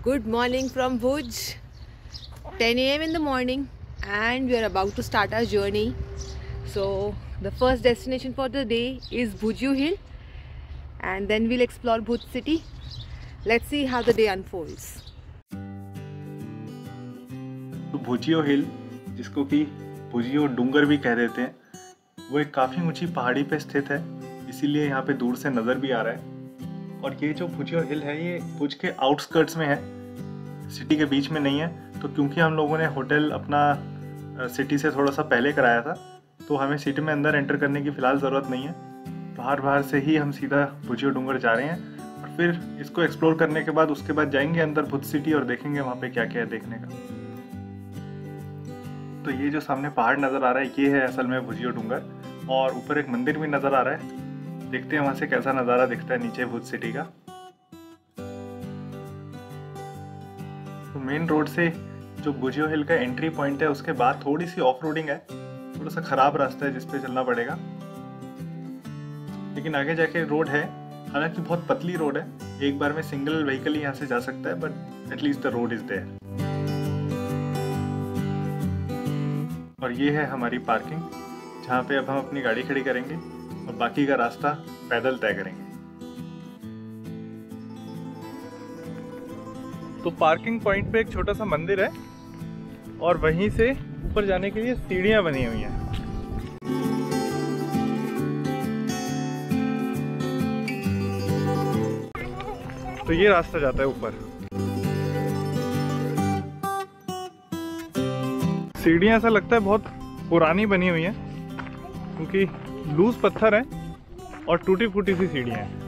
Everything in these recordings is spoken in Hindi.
Good morning from Bhuj. 10 a.m. in the morning and we are about to start our journey. So the first destination for the day is Bhuju Hill and then we'll explore Bhuj city. Let's see how the day unfolds. तो भुजियो हिल, जिसको कि भुजियो डूंगर भी कह देते हैं, वो एक काफ़ी ऊंची पहाड़ी पे स्थित है, इसीलिए यहाँ पे दूर से नज़र भी आ रहा है। और ये जो भुजियो हिल है ये भुज के आउटस्कर्ट्स में है, सिटी के बीच में नहीं है। तो क्योंकि हम लोगों ने होटल अपना सिटी से थोड़ा सा पहले कराया था, तो हमें सिटी में अंदर एंटर करने की फ़िलहाल ज़रूरत नहीं है। बाहर से ही हम सीधा भुजियो डूंगर जा रहे हैं और फिर इसको एक्सप्लोर करने के बाद उसके बाद जाएंगे अंदर भुज सिटी और देखेंगे वहाँ पे क्या क्या है देखने का। तो ये जो सामने पहाड़ नज़र आ रहा है ये है असल में भुजियो डूंगर, और ऊपर एक मंदिर भी नज़र आ रहा है। देखते हैं वहाँ से कैसा नज़ारा दिखता है नीचे भुज सिटी का। तो मेन रोड से जो भुजियो हिल का एंट्री पॉइंट है उसके बाद थोड़ी सी ऑफ रोडिंग है, थोड़ा सा ख़राब रास्ता है जिस पे चलना पड़ेगा, लेकिन आगे जाके रोड है। हालांकि बहुत पतली रोड है, एक बार में सिंगल व्हीकल ही यहाँ से जा सकता है, but at least the road is there. और ये है हमारी पार्किंग, जहाँ पे अब हम अपनी गाड़ी खड़ी करेंगे और बाकी का रास्ता पैदल तय करेंगे। तो पार्किंग पॉइंट पे एक छोटा सा मंदिर है और वहीं से ऊपर जाने के लिए सीढ़ियाँ बनी हुई हैं। तो ये रास्ता जाता है ऊपर। सीढ़ियाँ ऐसा लगता है बहुत पुरानी बनी हुई है, क्योंकि लूज पत्थर है और टूटी फूटी सी सीढ़ियाँ हैं।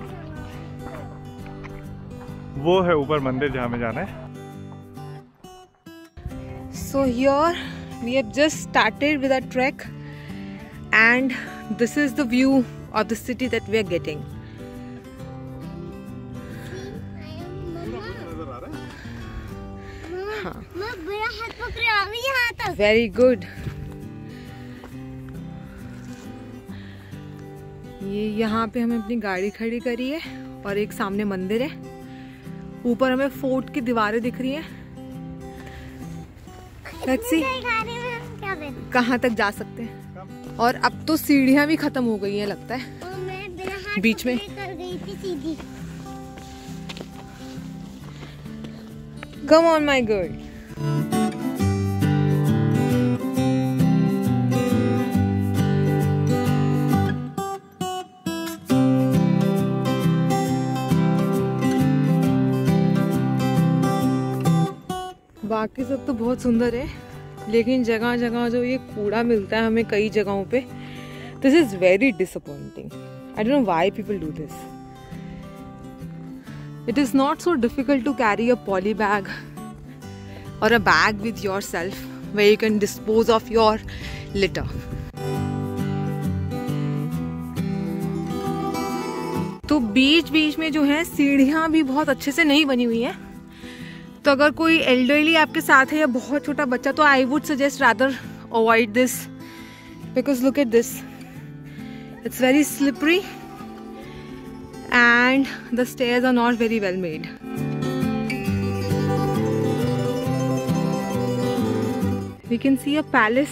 वो है ऊपर मंदिर जहाँ में जाना है। So here we have just started with our trek and this is the view of the city that we are getting. Very good. ये यहाँ पे हमें अपनी गाड़ी खड़ी करी है और एक सामने मंदिर है। ऊपर हमें फोर्ट की दीवारें दिख रही हैं। Let's see कहाँ तक जा सकते हैं। और अब तो सीढ़ियाँ भी खत्म हो गई हैं लगता है बीच में। Come on my girl. बाकी सब तो बहुत सुंदर है, लेकिन जगह जगह जो ये कूड़ा मिलता है हमें कई जगहों पे, this is very disappointing. I don't know why people do this. It is not so difficult to carry a poly bag और a bag with yourself where you can dispose of your litter. तो बीच बीच में जो है सीढ़ियां भी बहुत अच्छे से नहीं बनी हुई हैं। तो अगर कोई एल्डरली आपके साथ है या बहुत छोटा बच्चा, तो I would suggest rather avoid this, because look at this, it's very slippery and the stairs are not very well made. We can see a palace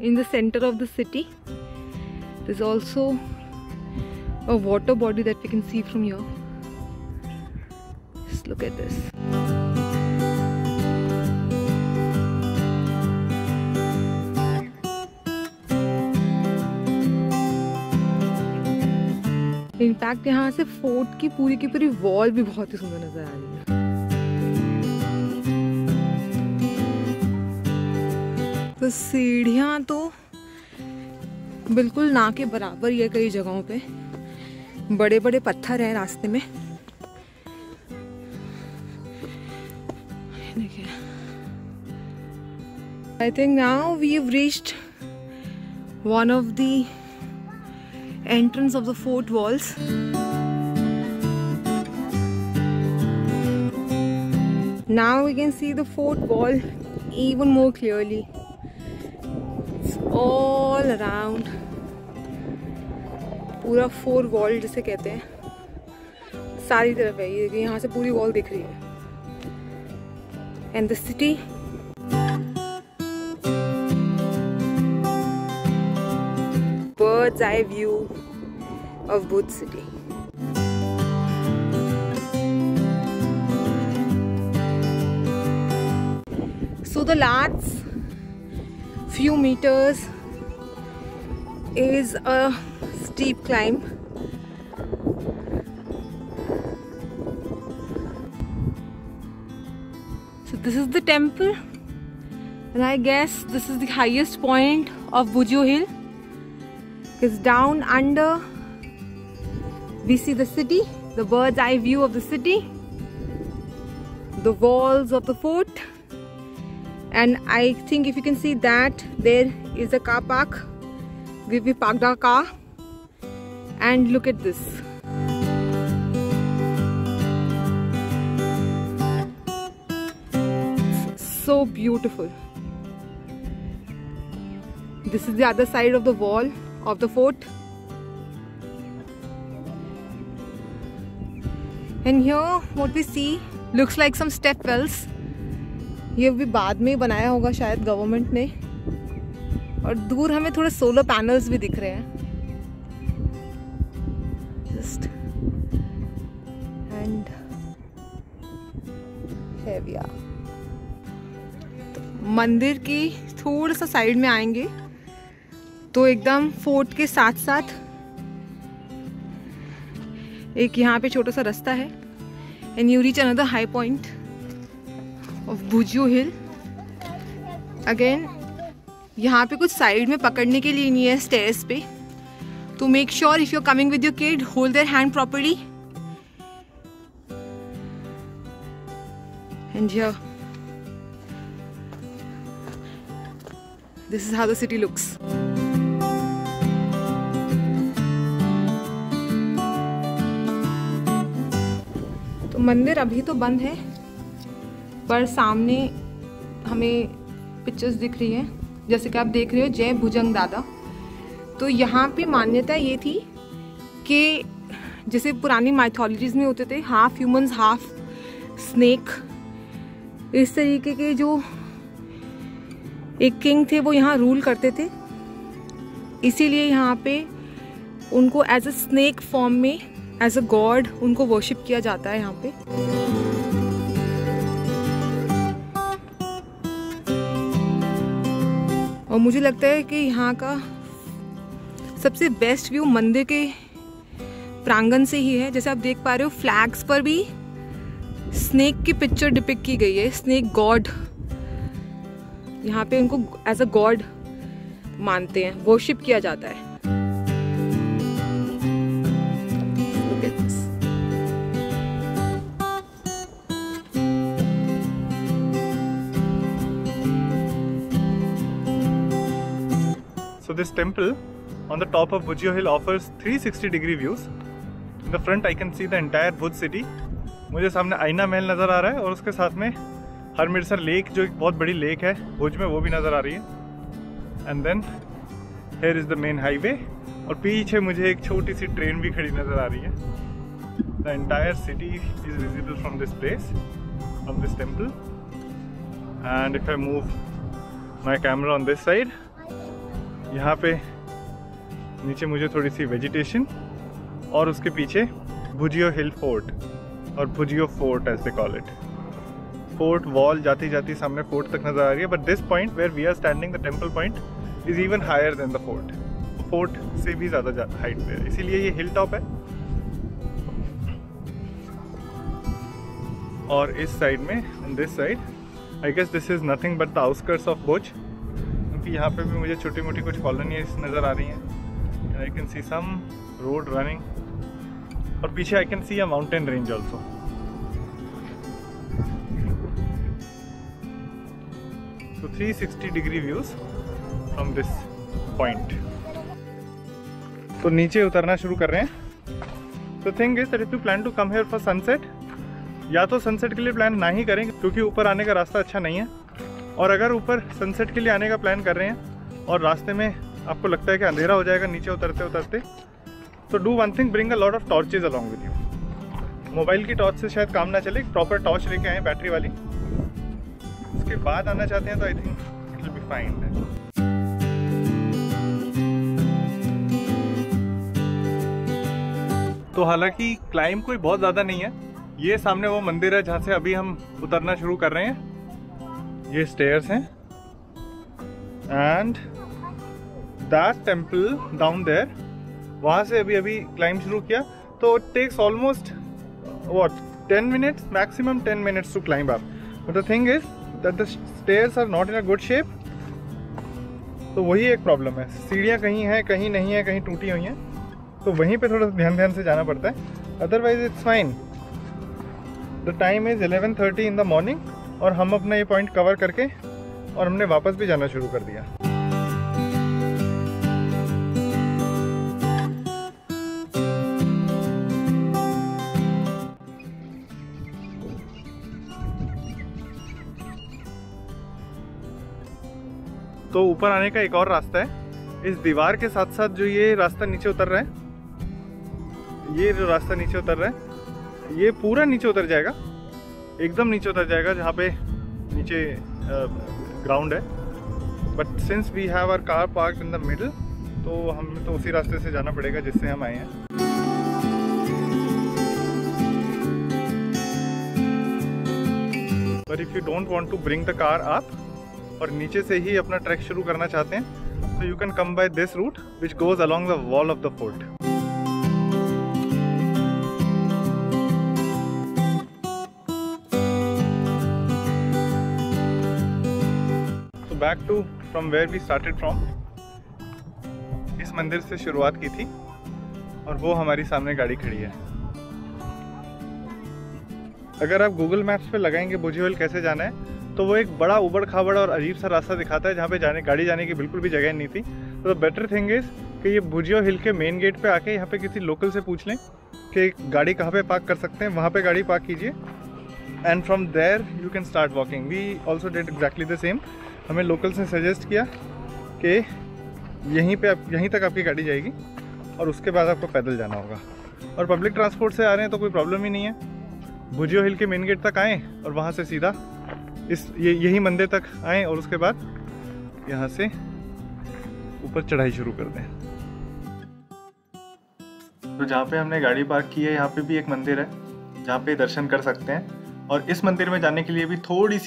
in the centre of the city. There is also a water body that we can see from here. Just look at this. In fact यहाँ से फोर्ट की पूरी वॉल भी बहुत ही सुंदर नजर आ रही है। तो सीढ़ियाँ तो बिल्कुल ना के बराबर ही है, कई जगहों पे बड़े बड़े पत्थर हैं रास्ते में। देखिए, I think now we have reached one of the entrance of the fort walls. Now we can see the fort wall even more clearly. It's all around. पूरा फोर वॉल जिसे कहते हैं, सारी तरफ है। ये यहाँ से पूरी वॉल दिख रही है। and the city. Bird's eye view of Bhuj city. So the last few meters is a steep climb. So this is the temple, and I guess this is the highest point of Bhuj Hill. Because down under we see the city, the bird's eye view of the city, the walls of the fort, and I think if you can see that there is a car park where we parked our car. And look at this. It's so beautiful. This is the other side of the wall of the fort, and here what we see looks like some step wells. ये भी बाद में बनाया होगा शायद गवर्नमेंट ने, और दूर हमें थोड़े सोलर पैनल्स भी दिख रहे हैं. Just and here we are. तो मंदिर की थोड़ा सा साइड में आएंगे तो एकदम फोर्ट के साथ साथ एक यहाँ पे छोटा सा रास्ता है, and you reach another high point of Bhuj hill. Again यहाँ पे कुछ साइड में पकड़ने के लिए नहीं है स्टेयर्स पे, तो make sure if you are coming with your kid hold their hand properly. And here this is how the city looks. तो मंदिर अभी तो बंद है, पर सामने हमें पिक्चर्स दिख रही हैं, जैसे कि आप देख रहे हो जय भुजंग दादा. तो यहाँ पे मान्यता ये थी कि जैसे पुरानी माइथोलॉजीज में होते थे हाफ ह्यूमंस हाफ स्नेक, इस तरीके के जो एक किंग थे वो यहाँ रूल करते थे, इसीलिए यहाँ पे उनको एज अ स्नेक फॉर्म में एज अ गॉड उनको वर्शिप किया जाता है यहाँ पे. और मुझे लगता है कि यहाँ का सबसे बेस्ट व्यू मंदिर के प्रांगण से ही है. जैसे आप देख पा रहे हो फ्लैग्स पर भी स्नेक की पिक्चर डिपिक्ट की गई है, स्नेक गॉड. यहाँ पे उनको एज अ गॉड मानते हैं, वर्शिप किया जाता है. So this temple on the top of Bhuj Hill offers 360-degree views. In the front I can see the entire Bhuj city. मुझे सामने आईना महल नज़र आ रहा है और उसके साथ में हरमिरसर लेक जो एक बहुत बड़ी लेक है भुज में वो भी नज़र आ रही है. And then here is the main highway और पीछे मुझे एक छोटी सी ट्रेन भी खड़ी नज़र आ रही है. The entire city is visible from this place, from this temple. And if I move my camera on this side, यहाँ पे नीचे मुझे थोड़ी सी वेजिटेशन और उसके पीछे भुजियो हिल फोर्ट और Bhujiyo fort as they call it. Fort wall जाती जाती सामने फोर्ट तक नज़र आ रही है, but this point where we are standing the temple point is even higher than the fort. Fort से भी ज़्यादा हाइट पे है, इसीलिए ये हिल टॉप है. और इस साइड में on this side I guess this is nothing but the outskirts of Bhuj. यहाँ पे भी मुझे छोटी मोटी कुछ कॉलोनीज नज़र आ रही हैं. I can see some road running, और पीछे I can see a mountain range also. So 360-degree views from this point. तो नीचे उतरना शुरू कर रहे हैं. So thing is that if you plan to come here for sunset, या तो सनसेट के लिए प्लान ना ही करें क्योंकि ऊपर आने का रास्ता अच्छा नहीं है, और अगर ऊपर सनसेट के लिए आने का प्लान कर रहे हैं और रास्ते में आपको लगता है कि अंधेरा हो जाएगा नीचे उतरते उतरते, तो do one thing, bring a lot of torches along with you. Mobile की टॉर्च से शायद काम ना चले, प्रॉपर टॉर्च लेके आए बैटरी वाली, उसके बाद आना चाहते हैं तो I think it will be fine. तो हालांकि क्लाइंब कोई बहुत ज़्यादा नहीं है। ये सामने वो मंदिर है जहाँ से अभी हम उतरना शुरू कर रहे हैं। ये स्टेयर्स हैं and that temple down there, वहाँ से अभी अभी क्लाइंब शुरू किया। तो it takes almost what 10 minutes, maximum 10 minutes to climb up. But the thing is that the stairs are not in a good shape. तो वही एक प्रॉब्लम है, सीढ़ियाँ कहीं हैं कहीं नहीं है, कहीं टूटी हुई हैं, तो वहीं पे थोड़ा ध्यान से जाना पड़ता है। Otherwise it's fine. The time is 11:30 in the morning और हम अपना ये पॉइंट कवर करके और हमने वापस भी जाना शुरू कर दिया। तो ऊपर आने का एक और रास्ता है। इस दीवार के साथ साथ जो ये रास्ता नीचे उतर रहा है, ये जो रास्ता नीचे उतर रहा है, ये पूरा नीचे उतर जाएगा, एकदम नीचे उतर जाएगा जहाँ पे नीचे ग्राउंड है। But since we have our car parked in the middle, तो हमें तो उसी रास्ते से जाना पड़ेगा जिससे हम आए हैं। But if you don't want to bring the car up और नीचे से ही अपना ट्रैक शुरू करना चाहते हैं, तो you can come by this route which goes along the wall of the fort. Back to from where we started from. इस मंदिर से शुरुआत की थी और वो हमारी सामने गाड़ी खड़ी है। अगर आप गूगल मैप्स पे लगाएंगे भुजियो हिल कैसे जाना है, तो वो एक बड़ा उबड़ खाबड़ और अजीब सा रास्ता दिखाता है जहाँ पे गाड़ी जाने की बिल्कुल भी जगह नहीं थी। तो बेटर थिंग इज़ कि ये भुजियो हिल के मेन गेट पे आके यहाँ पे किसी लोकल से पूछ लें कि गाड़ी कहाँ पे पार्क कर सकते हैं, वहाँ पे गाड़ी पार्क कीजिए and from there you can start walking. We also did exactly the same. हमें लोकल्स ने सजेस्ट किया कि यहीं तक आपकी गाड़ी जाएगी और उसके बाद आपको पैदल जाना होगा। और पब्लिक ट्रांसपोर्ट से आ रहे हैं तो कोई प्रॉब्लम ही नहीं है। भुजियो हिल के मेन गेट तक आएँ और वहाँ से सीधा यही मंदिर तक आएँ और उसके बाद यहाँ से ऊपर चढ़ाई शुरू कर दें। तो जहाँ पे हमने गाड़ी पार्क की है, यहाँ पे भी एक मंदिर है जहाँ पे दर्शन कर सकते हैं। और इस मंदिर में जाने के लिए भी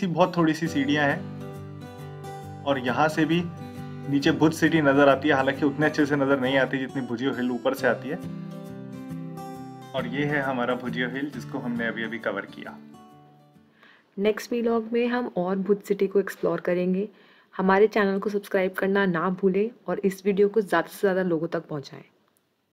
बहुत थोड़ी सी सीढ़ियाँ हैं और यहाँ से भी नीचे भुज सिटी नज़र आती है। हालांकि उतने अच्छे से नज़र नहीं आती जितनी भुजियो हिल ऊपर से आती है। और ये है हमारा भुजियो हिल जिसको हमने अभी अभी कवर किया। नेक्स्ट व्लॉग में हम और भुज सिटी को एक्सप्लोर करेंगे। हमारे चैनल को सब्सक्राइब करना ना भूलें और इस वीडियो को ज़्यादा से ज़्यादा लोगों तक पहुँचाएं।